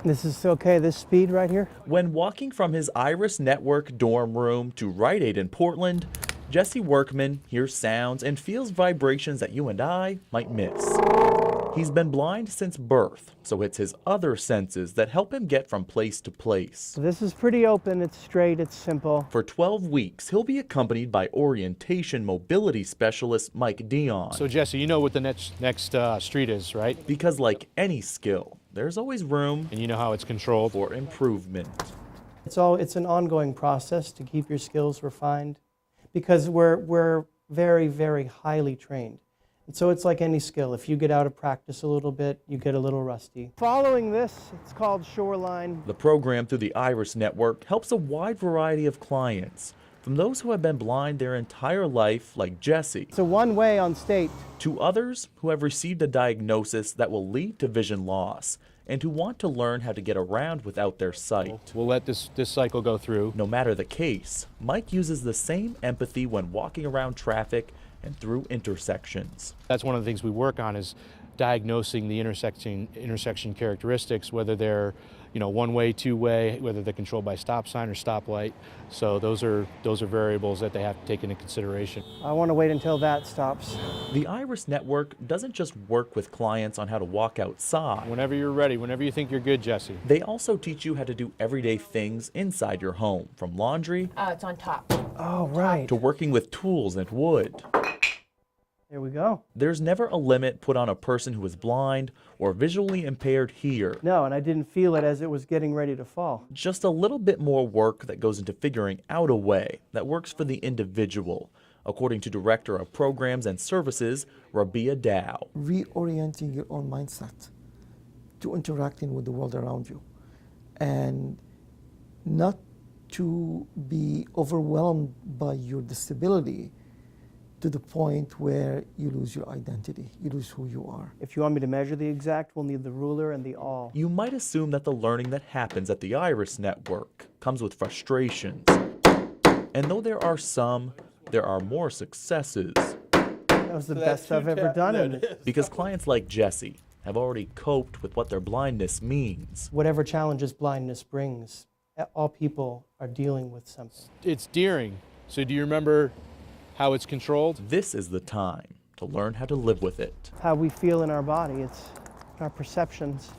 This is okay, this speed right here? When walking from his Iris Network dorm room to Rite Aid in Portland, Jesse Workman hears sounds and feels vibrations that you and I might miss. He's been blind since birth, so it's his other senses that help him get from place to place. This is pretty open, it's straight, it's simple. For 12 weeks, he'll be accompanied by orientation mobility specialist Mike Dion. So Jesse, you know what the next street is, right? Because like any skill, there's always room, And you know how it's controlled. for improvement. It's an ongoing process to keep your skills refined because we're very, very highly trained. And so it's like any skill. If you get out of practice a little bit, you get a little rusty. Following this, it's called Shoreline. The program through the Iris Network helps a wide variety of clients, from those who have been blind their entire life, like Jesse, It's a one-way on state. to others who have received a diagnosis that will lead to vision loss and who want to learn how to get around without their sight. We'll let this cycle go through. No matter the case, Mike uses the same empathy when walking around traffic and through intersections. That's one of the things we work on is diagnosing the intersection characteristics, whether they're, one-way, two-way, whether they're controlled by stop sign or stoplight. So those are variables that they have to take into consideration. I want to wait until that stops. The Iris Network doesn't just work with clients on how to walk outside. Whenever you're ready, whenever you think you're good, Jesse. They also teach you how to do everyday things inside your home, from laundry It's on top. Oh, right. to working with tools and wood. There we go. There's never a limit put on a person who is blind or visually impaired here. No, and I didn't feel it as it was getting ready to fall. Just a little bit more work that goes into figuring out a way that works for the individual, according to Director of Programs and Services, Rabia Dow. Reorienting your own mindset to interacting with the world around you and not to be overwhelmed by your disability to the point where you lose your identity, you lose who you are. If you want me to measure the exact, we'll need the ruler and the awl. You might assume that the learning that happens at the Iris Network comes with frustrations. And though there are some, there are more successes. That was the best I've ever done in it. Because clients like Jesse have already coped with what their blindness means. Whatever challenges blindness brings, all people are dealing with something. It's deering. So do you remember how it's controlled? This is the time to learn how to live with it. How we feel in our body, it's our perceptions.